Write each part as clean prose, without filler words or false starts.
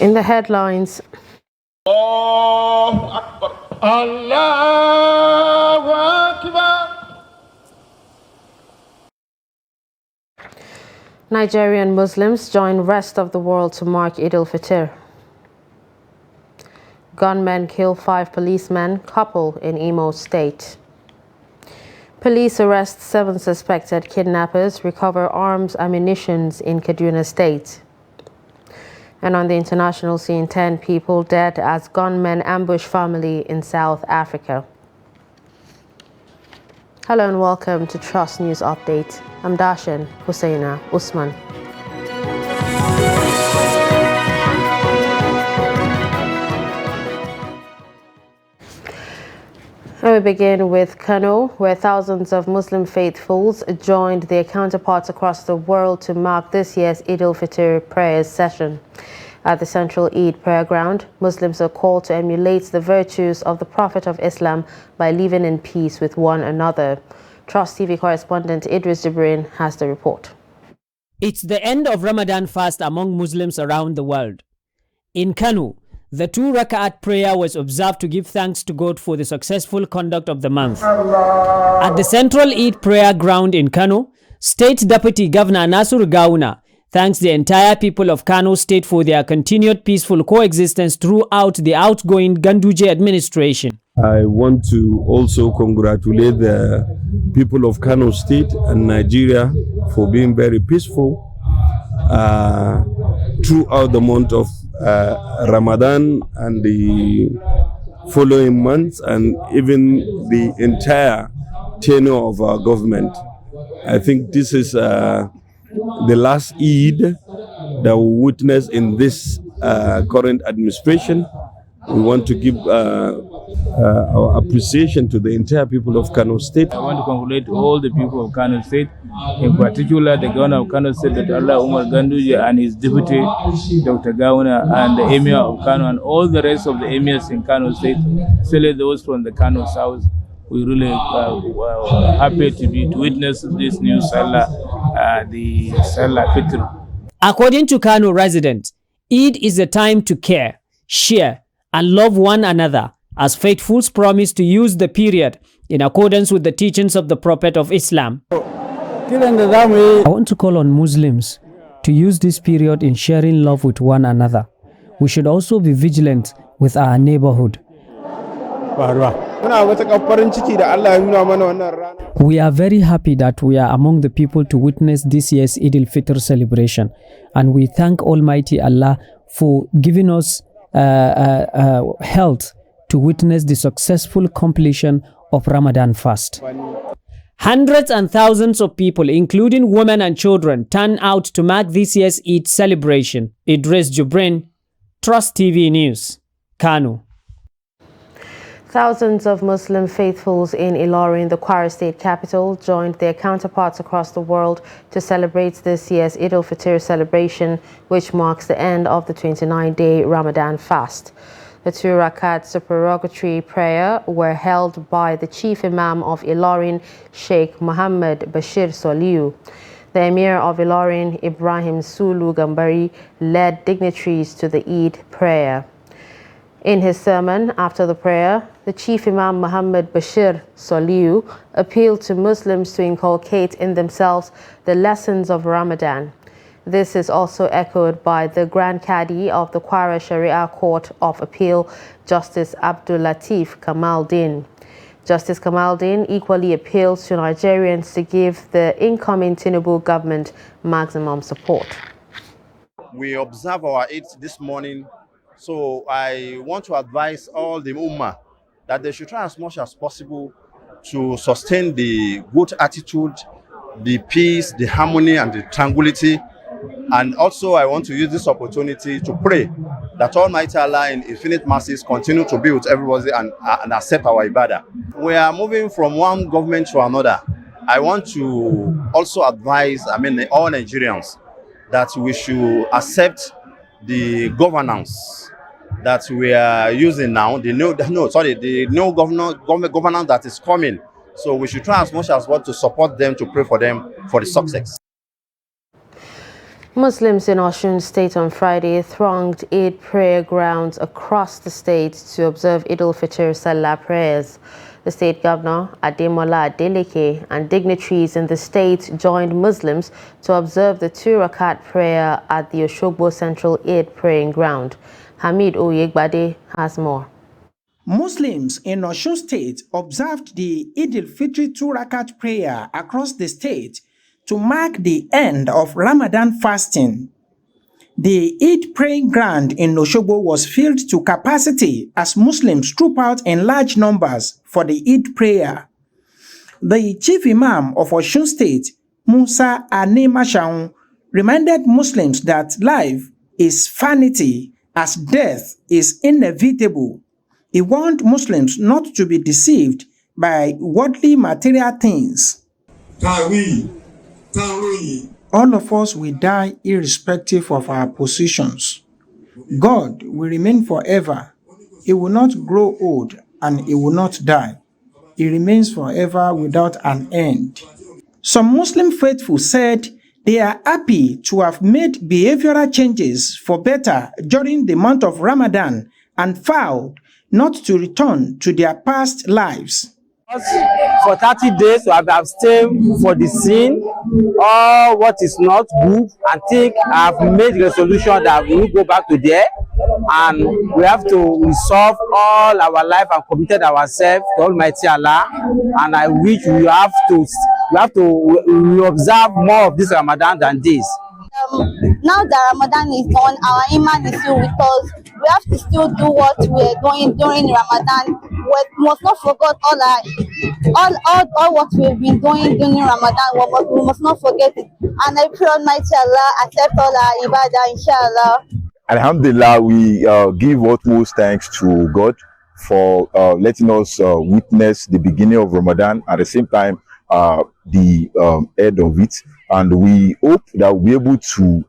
In the headlines, Allahu Akbar. Allahu Akbar. Nigerian Muslims join rest of the world to mark Eid al-Fitr. Gunmen kill 5 policemen, couple in Imo State. Police arrest 7 suspected kidnappers, recover arms, ammunition in Kaduna State. And on the international scene, 10 people dead as gunmen ambush family in South Africa. Hello and welcome to Trust News Update. I'm Dashan Husseina Usman. And we begin with Kano, where thousands of Muslim faithfuls joined their counterparts across the world to mark this year's Eid al-Fitr prayers session. At the Central Eid Prayer Ground, Muslims are called to emulate the virtues of the Prophet of Islam by living in peace with one another. Trust TV correspondent Idris Jibrin has the report. It's the end of Ramadan fast among Muslims around the world. In Kano, the 2 rak'at prayer was observed to give thanks to God for the successful conduct of the month. At the Central Eid Prayer Ground in Kano, State Deputy Governor Nasur Gawuna thanks the entire people of Kano State for their continued peaceful coexistence throughout the outgoing Ganduje administration. I want to also congratulate the people of Kano State and Nigeria for being very peaceful throughout the month of Ramadan and the following months, and even the entire tenure of our government. I think this is the last Eid that we witness in this current administration. We want to give our appreciation to the entire people of Kano State. I want to congratulate all the people of Kano State, in particular the governor of Kano State, Dr. Allah Umar Ganduje, and his deputy, Dr. Gawuna, and the emir of Kano, and all the rest of the emirs in Kano State, especially those from the Kano South. We really happy to witness this new Salah, the Salah Fitr. According to Kano residents, Eid is a time to care, share, and love one another, as faithfuls promise to use the period in accordance with the teachings of the Prophet of Islam. I want to call on Muslims to use this period in sharing love with one another. We should also be vigilant with our neighborhood. We are very happy that we are among the people to witness this year's Eid al-Fitr celebration, and we thank Almighty Allah for giving us health to witness the successful completion of Ramadan fast. Hundreds and thousands of people, including women and children, turned out to mark this year's Eid celebration. Idris Jibrin, Trust TV News, Kano. Thousands of Muslim faithfuls in Ilorin, the Kwara State capital, joined their counterparts across the world to celebrate this year's Eid al-Fitr celebration, which marks the end of the 29-day Ramadan fast. The 2 rakat supererogatory prayer were held by the Chief Imam of Ilorin, Sheikh Muhammad Bashir Soliu. The Emir of Ilorin, Ibrahim Sulu Gambari, led dignitaries to the Eid prayer. In his sermon after the prayer, the Chief Imam Muhammad Bashir Soliu appealed to Muslims to inculcate in themselves the lessons of Ramadan. This is also echoed by the Grand Qadi of the Kwara Sharia Court of Appeal, Justice Abdul Latif Kamaldeen. Justice Kamaldeen equally appeals to Nigerians to give the incoming Tinubu government maximum support. We observe our Eid this morning. So I want to advise all the Ummah that they should try as much as possible to sustain the good attitude, the peace, the harmony, and the tranquility. And also I want to use this opportunity to pray that Almighty Allah in infinite mercies continue to be with everybody and accept our ibadah. We are moving from one government to another. I want to also advise, all Nigerians that we should accept the governance that we are using now, the new governance that is coming. So we should try as much as possible to support them, to pray for them for the success. Muslims in Osun State on Friday thronged Eid prayer grounds across the state to observe Eid al-Fitr Salah prayers. The state governor, Ademola Adeleke, and dignitaries in the state joined Muslims to observe the 2 rakat prayer at the Oshogbo Central Eid praying ground. Hamid Oyegbade has more. Muslims in Osun State observed the Eid al-Fitr 2 rakat prayer across the state to mark the end of Ramadan fasting. The Eid praying ground in Oshogbo was filled to capacity as Muslims trooped out in large numbers for the Eid prayer. The chief imam of Osun State, Musa Anemashaun, reminded Muslims that life is vanity as death is inevitable. He warned Muslims not to be deceived by worldly material things. All of us will die irrespective of our positions. God will remain forever. He will not grow old and he will not die. He remains forever without an end. Some Muslim faithful said they are happy to have made behavioral changes for better during the month of Ramadan and vowed not to return to their past lives. For 30 days, we have abstained for the sin, all what is not good, and think I have made resolution that we will go back to there, and we have to resolve all our life and committed ourselves to Almighty Allah. And I wish we observe more of this Ramadan than this. Now that Ramadan is gone, our iman is still with us. We have to still do what we're doing during Ramadan. We must not forget all what we've been doing during Ramadan. We must not forget it. And I pray Almighty Allah accept all our ibadah, inshallah. Alhamdulillah, we give utmost thanks to God for letting us witness the beginning of Ramadan, at the same time the end of it, and we hope that we'll be able to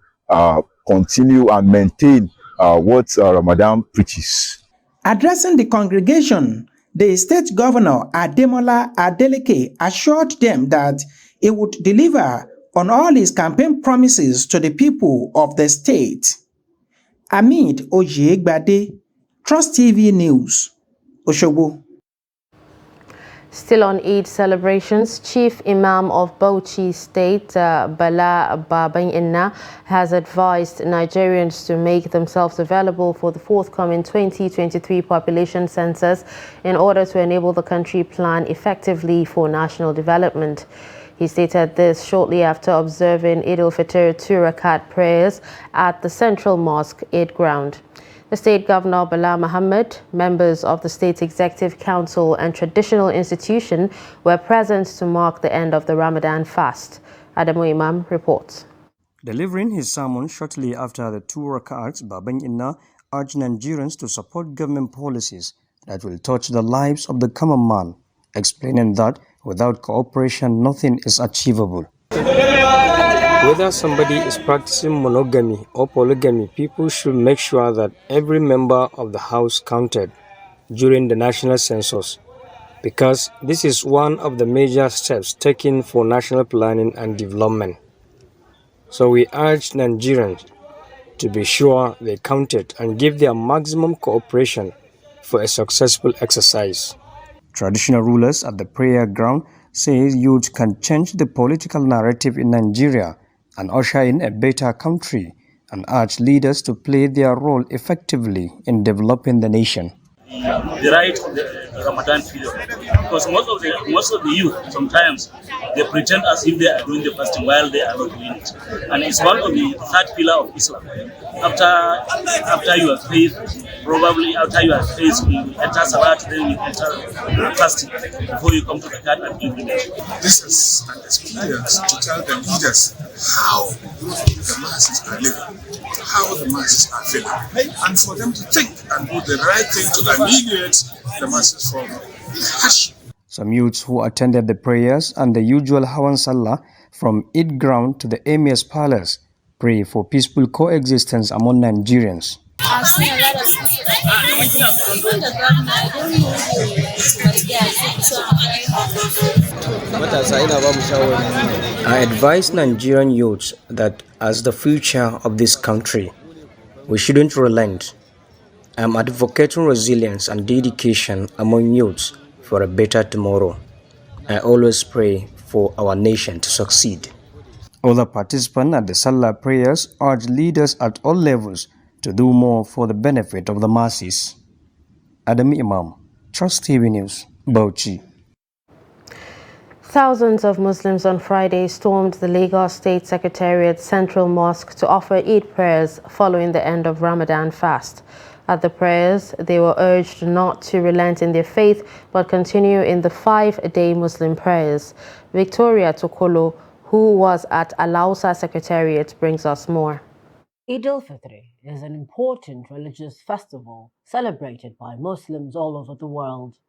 continue and maintain what Ramadan preaches. Addressing the congregation, the state governor Ademola Adeleke assured them that he would deliver on all his campaign promises to the people of the state. Hamid Oyegbade, Trust TV News, Oshogbo. Still on Eid celebrations, Chief Imam of Bauchi State, Bala Babangida, has advised Nigerians to make themselves available for the forthcoming 2023 population census in order to enable the country plan effectively for national development. He stated this shortly after observing Eid al-Fitr 2 rakat prayers at the Central Mosque Eid ground. The State Governor Bala Muhammad, members of the State Executive Council and traditional institution were present to mark the end of the Ramadan fast. Adamu Imam reports. Delivering his sermon shortly after the 2 rakats, Babangida urged Nigerians to support government policies that will touch the lives of the common man, explaining that without cooperation, nothing is achievable. Whether somebody is practicing monogamy or polygamy, people should make sure that every member of the house counted during the national census, because this is one of the major steps taken for national planning and development. So we urge Nigerians to be sure they counted and give their maximum cooperation for a successful exercise. Traditional rulers at the prayer ground say youth can change the political narrative in Nigeria and usher in a better country, and urge leaders to play their role effectively in developing the nation. The right the Ramadan period, because most of the youth sometimes they pretend as if they are doing the fasting while they are not doing it, and it's one of the third pillar of Islam. After your faith, probably after your faith, you enter Salat, then you enter fasting before you come to the card and pilgrimage. This is an experience to tell the leaders how the masses are living, how the masses are feeling, and for them to think and do the right thing to alleviate the masses from hardship. Some youths who attended the prayers and the usual Hawan Salah from Eid ground to the Emir's palace pray for peaceful coexistence among Nigerians. I've seen a lot of people. From the government, I don't know but yeah, so I'm very happy. I advise Nigerian youths that as the future of this country, we shouldn't relent. I'm advocating resilience and dedication among youths for a better tomorrow. I always pray for our nation to succeed. Other participants at the Salah prayers urged leaders at all levels to do more for the benefit of the masses. Adam Imam, Trust TV News, Bauchi. Thousands of Muslims on Friday stormed the Lagos State Secretariat Central Mosque to offer Eid prayers following the end of Ramadan fast. At the prayers, they were urged not to relent in their faith but continue in the 5-day Muslim prayers. Victoria Tokolo, who was at Alausa Secretariat, brings us more. Eid al-Fitr is an important religious festival celebrated by Muslims all over the world.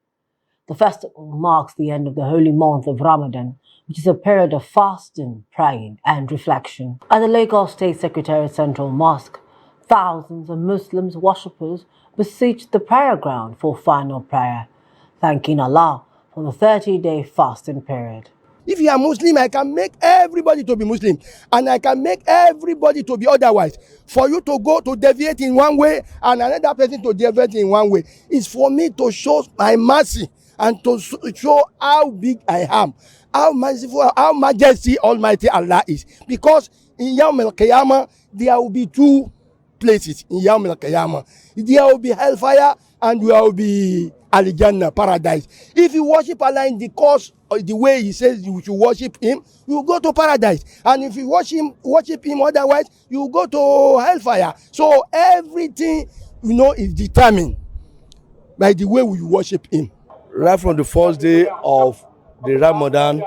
The festival marks the end of the holy month of Ramadan, which is a period of fasting, praying and reflection. At the Lagos State Secretariat Central Mosque, thousands of Muslims worshippers besieged the prayer ground for final prayer, thanking Allah for the 30-day fasting period. If you are Muslim, I can make everybody to be Muslim, and I can make everybody to be otherwise. For you to go to deviate in one way and another person to deviate in one way, is for me to show my mercy and to show how big I am, how merciful, how majesty Almighty Allah is. Because in Yawm al-Qiyamah, there will be two places in Yawm al-Qiyamah. There will be hellfire and there will be Al-Jannah, paradise. If you worship Allah in the course of the way He says you should worship Him, you will go to paradise. And if you worship Him otherwise, you will go to hellfire. So everything, is determined by the way we worship Him. Right from the first day of the Ramadan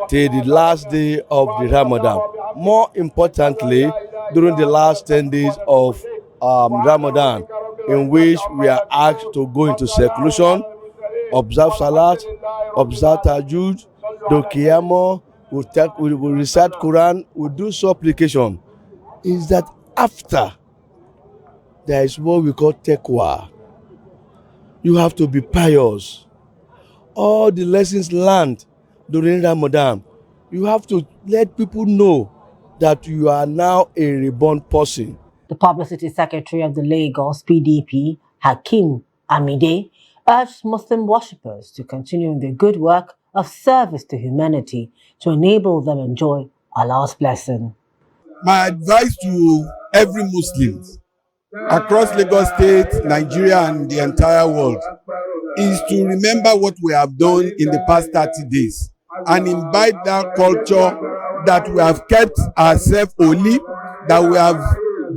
till the last day of the Ramadan. More importantly, during the last 10 days of Ramadan, in which we are asked to go into seclusion, observe Salat, observe Tajud, do Qiyamah, we recite Quran, we do supplication. Is that after there is what we call taqwa. You have to be pious. All the lessons learned during Ramadan, you have to let people know that you are now a reborn person. The Publicity Secretary of the Lagos PDP, Hakeem Amide, urged Muslim worshippers to continue in their good work of service to humanity to enable them enjoy Allah's blessing. My advice to every Muslim across Lagos State, Nigeria, and the entire world is to remember what we have done in the past 30 days and imbibe that culture that we have kept ourselves holy, that we have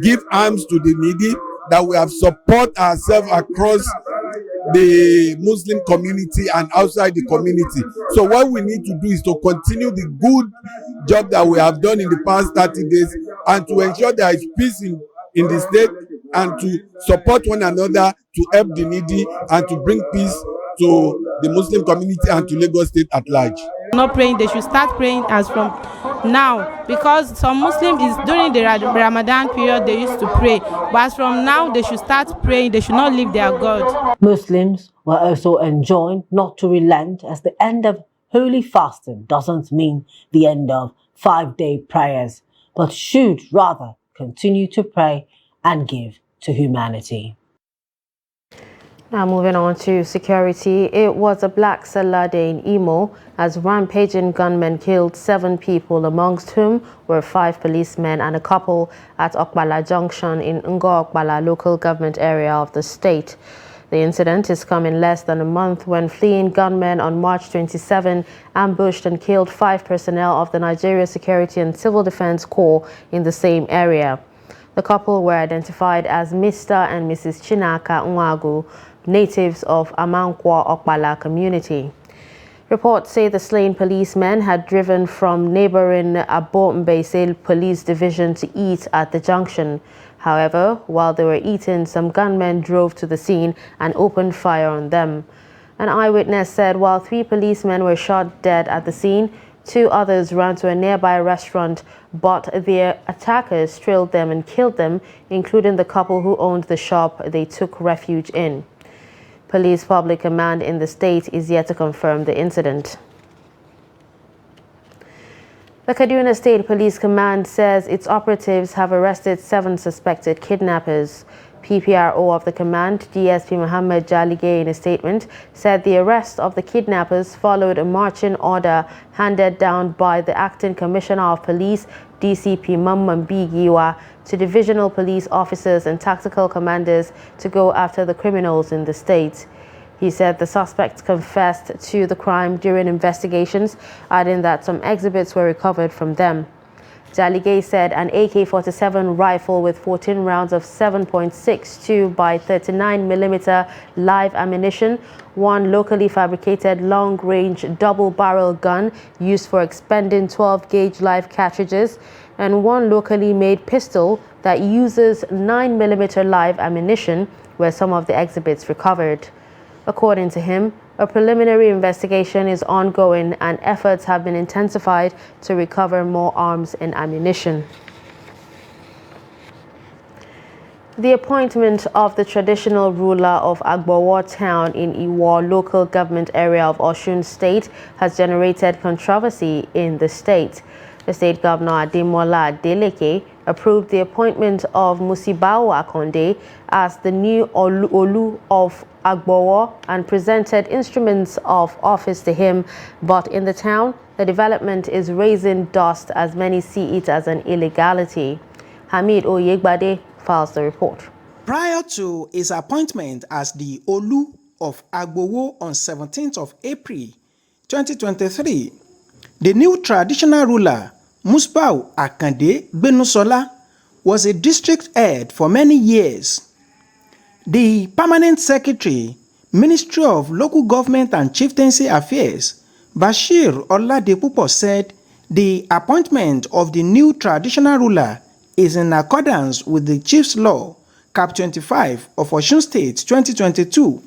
give alms to the needy, that we have support ourselves across the Muslim community and outside the community. So what we need to do is to continue the good job that we have done in the past 30 days and to ensure there is peace in the state and to support one another to help the needy and to bring peace to the Muslim community and to Lagos State at large. Not praying, they should start praying as from now, because some Muslims is during the Ramadan period they used to pray, but as from now they should start praying. They should not leave their God. Muslims were also enjoined not to relent, as the end of holy fasting doesn't mean the end of 5-day prayers, but should rather continue to pray and give to humanity. Now moving on to security, it was a Black Salah day in Imo as rampaging gunmen killed 7 people, amongst whom were 5 policemen and a couple at Okbala Junction in Ngo Okbala local government area of the state. The incident is coming less than a month when fleeing gunmen on March 27 ambushed and killed 5 personnel of the Nigeria Security and Civil Defense Corps in the same area. The couple were identified as Mr. and Mrs. Chinaka Nwagu, natives of Amankwa Okbala community. Reports say the slain policemen had driven from neighboring Abo-Mbese Police Division to eat at the junction. However, while they were eating, some gunmen drove to the scene and opened fire on them. An eyewitness said while 3 policemen were shot dead at the scene, 2 others ran to a nearby restaurant, but their attackers trailed them and killed them, including the couple who owned the shop they took refuge in. Police Public Command in the state is yet to confirm the incident. The Kaduna State Police Command says its operatives have arrested 7 suspected kidnappers. PPRO of the command, DSP Muhammad Jaligay, in a statement, said the arrest of the kidnappers followed a marching order handed down by the Acting Commissioner of Police, DCP Mamman Bigiwa, to divisional police officers and tactical commanders to go after the criminals in the state. He said the suspects confessed to the crime during investigations, adding that some exhibits were recovered from them. Jaligay said an AK-47 rifle with 14 rounds of 7.62 by 39mm live ammunition, 1 locally fabricated long-range double-barrel gun used for expending 12-gauge live cartridges, and 1 locally made pistol that uses 9mm live ammunition were some of the exhibits recovered. According to him, a preliminary investigation is ongoing and efforts have been intensified to recover more arms and ammunition. The appointment of the traditional ruler of Agbowo town in Iwo local government area of Osun State has generated controversy in the state. The state governor Ademola Adeleke approved the appointment of Musibao Akonde as the new Olu of Agbowo and presented instruments of office to him, but in the town, the development is raising dust as many see it as an illegality. Hamid Oyegbade files the report. Prior to his appointment as the Olu of Agbowo on 17th of April 2023, the new traditional ruler, Musibao Akande Benusola, was a district head for many years. The Permanent Secretary, Ministry of Local Government and Chieftaincy Affairs, Bashir Oladepupo, said the appointment of the new traditional ruler is in accordance with the Chief's Law, Cap 25 of Osun State 2022.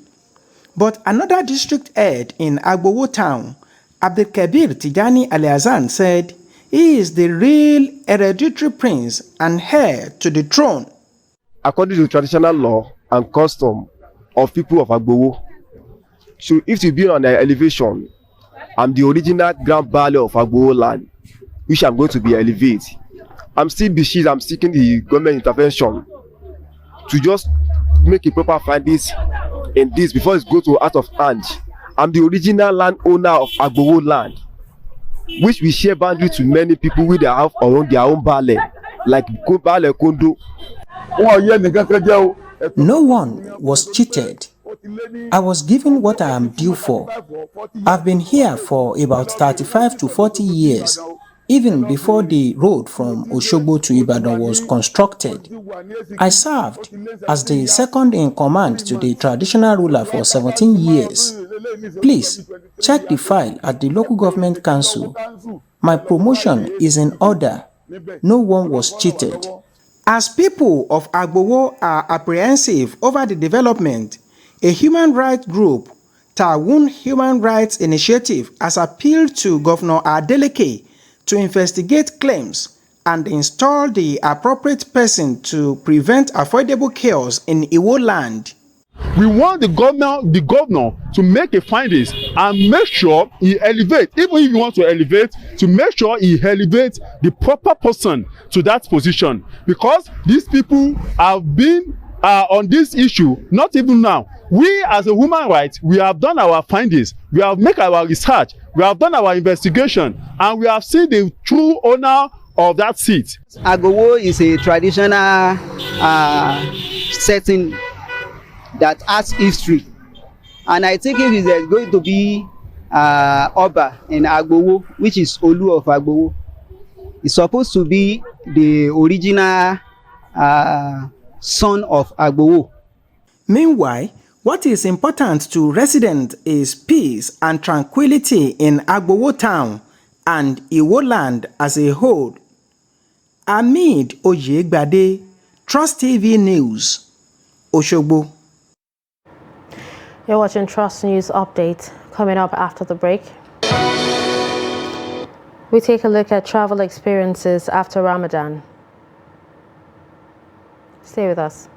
But another district head in Agbowo town, Abdelkabir Tijani Aliazan, said he is the real hereditary prince and heir to the throne. According to traditional law and custom of people of Agbowo, so if you be on the elevation, I'm the original Grand Valley of Agbowo land, which I'm going to be elevated. I'm still beseeching, I'm seeking the government intervention to just make a proper findings in this before it goes to out of hand. I'm the original landowner of Agbowo land, which we share boundary to many people with their have around their own valley, like Valley Kondo. No one was cheated. I was given what I am due for. I've been here for about 35 to 40 years, even before the road from Osogbo to Ibadan was constructed. I served as the second in command to the traditional ruler for 17 years. Please, check the file at the local government council. My promotion is in order. No one was cheated. As people of Agbowo are apprehensive over the development, a human rights group, Tawun Human Rights Initiative, has appealed to Governor Adeleke to investigate claims and install the appropriate person to prevent affordable chaos in Iwo land. We want the governor to make a findings and make sure he elevates, even if he wants to elevate, to make sure he elevates the proper person to that position. Because these people have been on this issue, not even now. We as a human rights, we have done our findings, we have made our research, we have done our investigation, and we have seen the true owner of that seat. Agbowo is a traditional setting that has history, and I think if there's going to be Oba in Agbowo, which is Olu of Agbowo, it's supposed to be the original son of Agbowo. Meanwhile, what is important to residents is peace and tranquility in Agbowo town and Iwo land as a whole. Hamid Oyegbade, Trust TV News, Osogbo. You're watching Trust News Update. Coming up after the break, we take a look at travel experiences after Ramadan. Stay with us.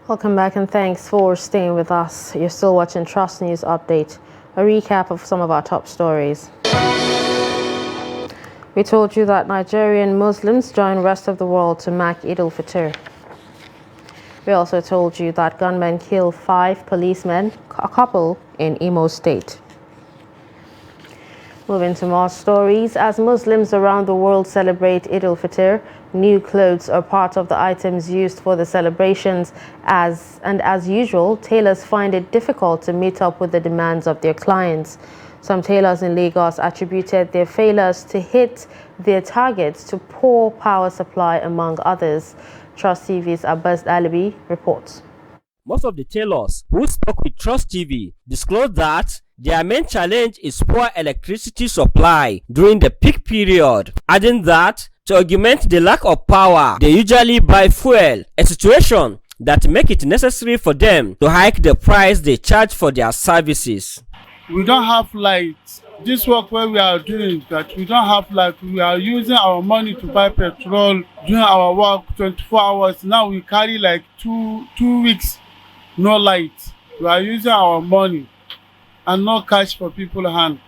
Welcome back and thanks for staying with us. You're still watching Trust News Update. A recap of some of our top stories. We told you that Nigerian Muslims join rest of the world to mark Eid al-Fitr. We also told you that gunmen kill 5 policemen, a couple in Imo State. Moving to more stories, as Muslims around the world celebrate Eid al-Fitr, new clothes are part of the items used for the celebrations. As usual, tailors find it difficult to meet up with the demands of their clients. Some tailors in Lagos attributed their failures to hit their targets to poor power supply, among others. Trust TV's Abbas Alibi reports. Most of the tailors who spoke with Trust TV disclosed that their main challenge is poor electricity supply during the peak period, adding that to augment the lack of power, they usually buy fuel, a situation that makes it necessary for them to hike the price they charge for their services. We don't have lights. This work where we are doing that, we don't have light. We are using our money to buy petrol, doing our work 24 hours. Now we carry like two weeks, no light. We are using our money and no cash for people's hand.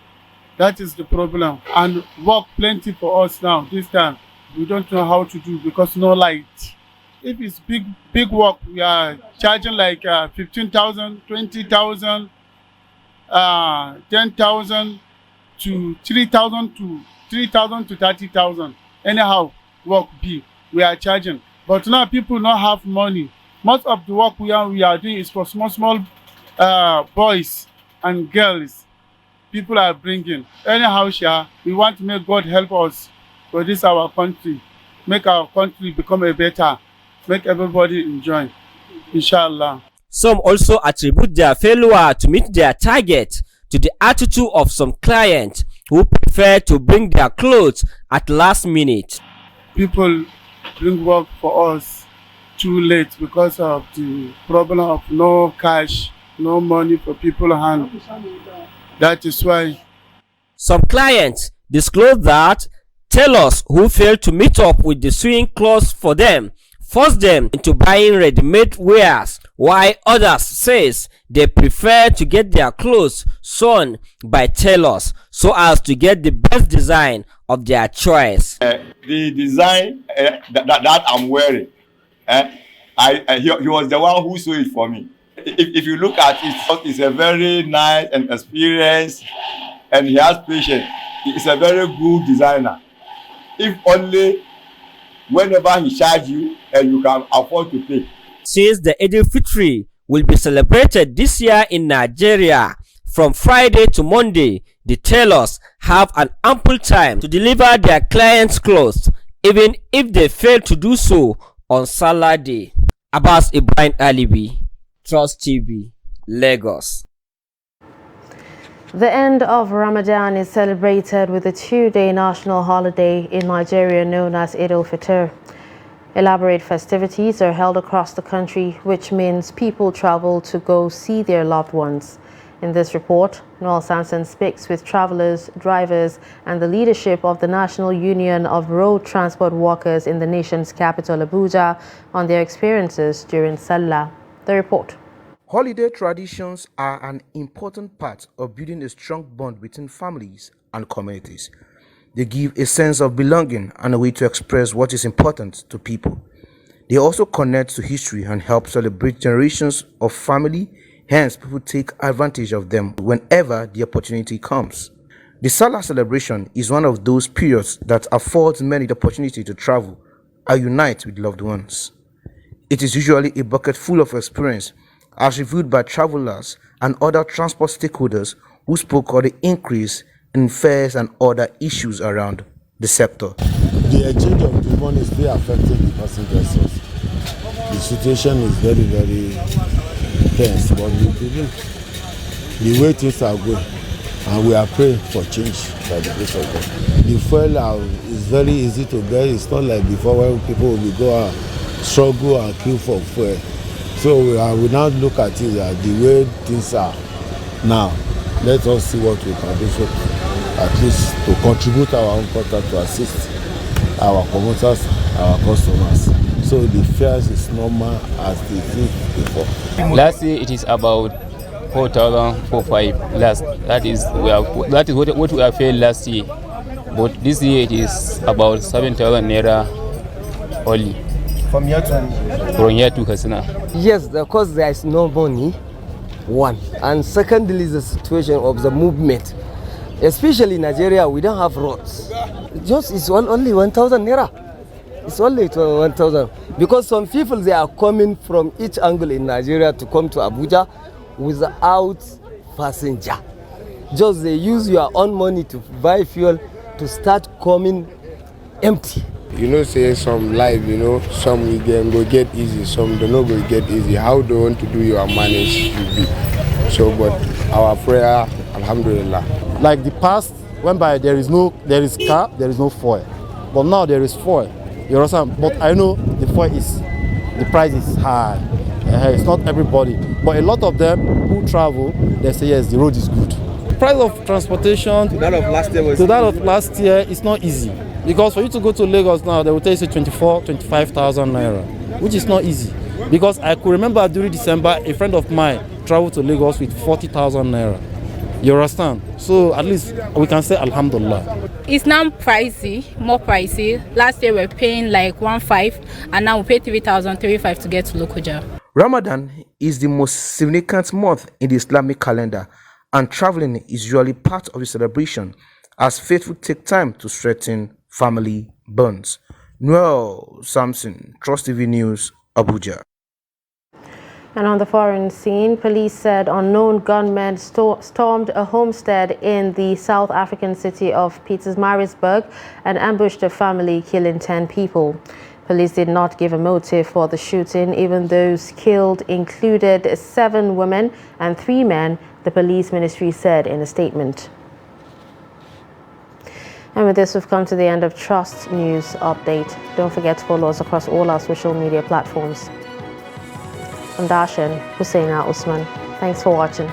That is the problem. And work plenty for us now. This time, we don't know how to do because no light. If it's big work, we are charging like 15,000, 20,000, 10,000 to 3,000 to 30,000. Anyhow, work be we are charging. But now people don't have money. Most of the work we are doing is for small boys and girls. People are bringing. Anyhow, we want to make God help us for this our country. Make our country become a better. Make everybody enjoy. Inshallah. Some also attribute their failure to meet their target to the attitude of some clients who prefer to bring their clothes at last minute. People bring work for us too late because of the problem of no cash, no money for people's hand. That is why. Some clients disclose that tailors who fail to meet up with the sewing clothes for them force them into buying ready-made wares, while others says they prefer to get their clothes sewn by tailors so as to get the best design of their choice. The design that I'm wearing, he was the one who sewed it for me. If you look at it, it's a very nice and experienced, and he has patience. He's a very good designer. If only whenever he charges you and you can afford to pay. Since the Eid al-Fitr will be celebrated this year in Nigeria, from Friday to Monday, the tailors have an ample time to deliver their clients' clothes, even if they fail to do so on Salah Day. Abbas Ibrahim Alibi, Trust TV, Lagos. The end of Ramadan is celebrated with a 2-day national holiday in Nigeria known as Eid al-Fitr. Elaborate festivities are held across the country, which means people travel to go see their loved ones. In this report, Noel Sanson speaks with travelers, drivers, and the leadership of the National Union of Road Transport Workers in the nation's capital, Abuja, on their experiences during Salah. The report. Holiday traditions are an important part of building a strong bond between families and communities. They give a sense of belonging and a way to express what is important to people. They also connect to history and help celebrate generations of family, hence people take advantage of them whenever the opportunity comes. The Salah celebration is one of those periods that affords many the opportunity to travel and unite with loved ones. It is usually a bucket full of experience, as reviewed by travelers and other transport stakeholders who spoke of the increase in fares and other issues around the sector. The exchange of the money is still affecting the passengers. The situation is very, very tense, but we believe the way things are going, and we are praying for change by the grace of God. The fuel is very easy to get. It's not like before when people will go and struggle and queue for fuel. So we now look at it the way things are now. Let us see what we can do, so at least to contribute our own part to assist our promoters, our customers. So the fares is normal as the thing before. Last year it is about 4,045. That is what we have paid last year. But this year it is about 7,000 naira only. From here to Katsina. Yes, because there is no money, one. And secondly is the situation of the movement. Especially in Nigeria, we don't have roads. It's only 1,000 naira. It's only 1,000. Because some people, they are coming from each angle in Nigeria to come to Abuja without passenger. Just they use your own money to buy fuel to start coming empty. You know, say some life, you know, some you can go get easy, some don't know go get easy. How do you want to do your manage should be. So, but our prayer, alhamdulillah. Like the past, whereby there is car, there is no fuel. But now there is fuel. You understand? But I know the price is high. It's not everybody. But a lot of them who travel, they say yes, the road is good. The price of transportation to that of last year is not easy. Because for you to go to Lagos now, they will tell you 25,000 naira, which is not easy. Because I could remember during December, a friend of mine traveled to Lagos with 40,000 naira. You understand? So at least we can say alhamdulillah. It's now pricey, more pricey. Last year we were paying like 1,500 and now we pay 3,350 to get to Lokoja. Ramadan is the most significant month in the Islamic calendar, and traveling is usually part of the celebration as faithful take time to strengthen family bonds. Noel Samson, Trust TV News, Abuja. And on the foreign scene, police said unknown gunmen stormed a homestead in the South African city of Pietermaritzburg and ambushed a family, killing 10 people. Police did not give a motive for the shooting. Even those killed included 7 women and 3 men, the police ministry said in a statement. And with this, we've come to the end of Trust News Update. Don't forget to follow us across all our social media platforms. I'm Darshan Husseina Usman. Thanks for watching.